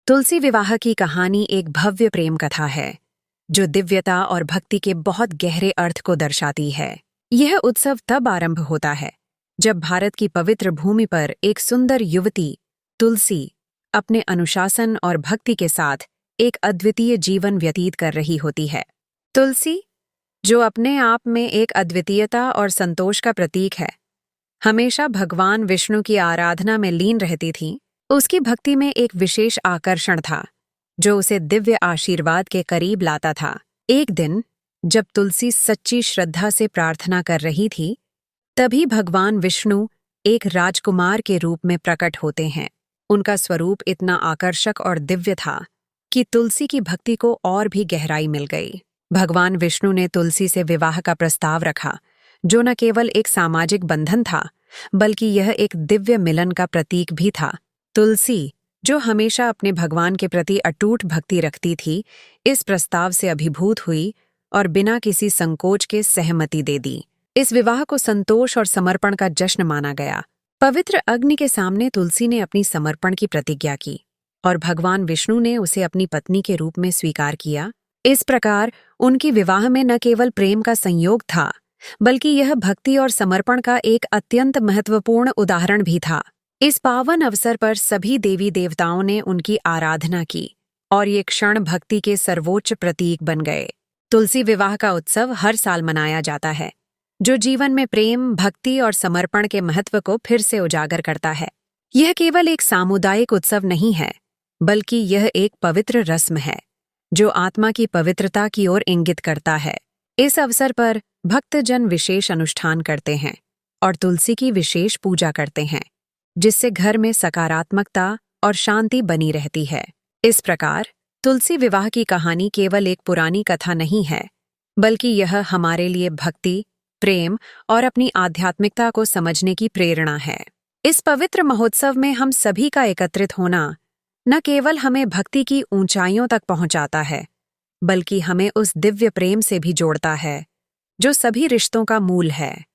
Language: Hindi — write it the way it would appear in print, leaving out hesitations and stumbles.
तुलसी विवाह की कहानी एक भव्य प्रेम कथा है जो दिव्यता और भक्ति के बहुत गहरे अर्थ को दर्शाती है। यह उत्सव तब आरंभ होता है जब भारत की पवित्र भूमि पर एक सुंदर युवती तुलसी अपने अनुशासन और भक्ति के साथ एक अद्वितीय जीवन व्यतीत कर रही होती है। तुलसी, जो अपने आप में एक अद्वितीयता और संतोष का प्रतीक है, हमेशा भगवान विष्णु की आराधना में लीन रहती थी। उसकी भक्ति में एक विशेष आकर्षण था जो उसे दिव्य आशीर्वाद के करीब लाता था। एक दिन जब तुलसी सच्ची श्रद्धा से प्रार्थना कर रही थी, तभी भगवान विष्णु एक राजकुमार के रूप में प्रकट होते हैं। उनका स्वरूप इतना आकर्षक और दिव्य था कि तुलसी की भक्ति को और भी गहराई मिल गई। भगवान विष्णु ने तुलसी से विवाह का प्रस्ताव रखा, जो न केवल एक सामाजिक बंधन था बल्कि यह एक दिव्य मिलन का प्रतीक भी था। तुलसी, जो हमेशा अपने भगवान के प्रति अटूट भक्ति रखती थी, इस प्रस्ताव से अभिभूत हुई और बिना किसी संकोच के सहमति दे दी। इस विवाह को संतोष और समर्पण का जश्न माना गया। पवित्र अग्नि के सामने तुलसी ने अपनी समर्पण की प्रतिज्ञा की और भगवान विष्णु ने उसे अपनी पत्नी के रूप में स्वीकार किया। इस प्रकार उनकी विवाह में न केवल प्रेम का संयोग था बल्कि यह भक्ति और समर्पण का एक अत्यंत महत्वपूर्ण उदाहरण भी था। इस पावन अवसर पर सभी देवी देवताओं ने उनकी आराधना की और ये क्षण भक्ति के सर्वोच्च प्रतीक बन गए। तुलसी विवाह का उत्सव हर साल मनाया जाता है, जो जीवन में प्रेम, भक्ति और समर्पण के महत्व को फिर से उजागर करता है। यह केवल एक सामुदायिक उत्सव नहीं है, बल्कि यह एक पवित्र रस्म है जो आत्मा की पवित्रता की ओर इंगित करता है। इस अवसर पर भक्तजन विशेष अनुष्ठान करते हैं और तुलसी की विशेष पूजा करते हैं, जिससे घर में सकारात्मकता और शांति बनी रहती है। इस प्रकार तुलसी विवाह की कहानी केवल एक पुरानी कथा नहीं है, बल्कि यह हमारे लिए भक्ति, प्रेम और अपनी आध्यात्मिकता को समझने की प्रेरणा है। इस पवित्र महोत्सव में हम सभी का एकत्रित होना न केवल हमें भक्ति की ऊंचाइयों तक पहुंचाता है, बल्कि हमें उस दिव्य प्रेम से भी जोड़ता है जो सभी रिश्तों का मूल है।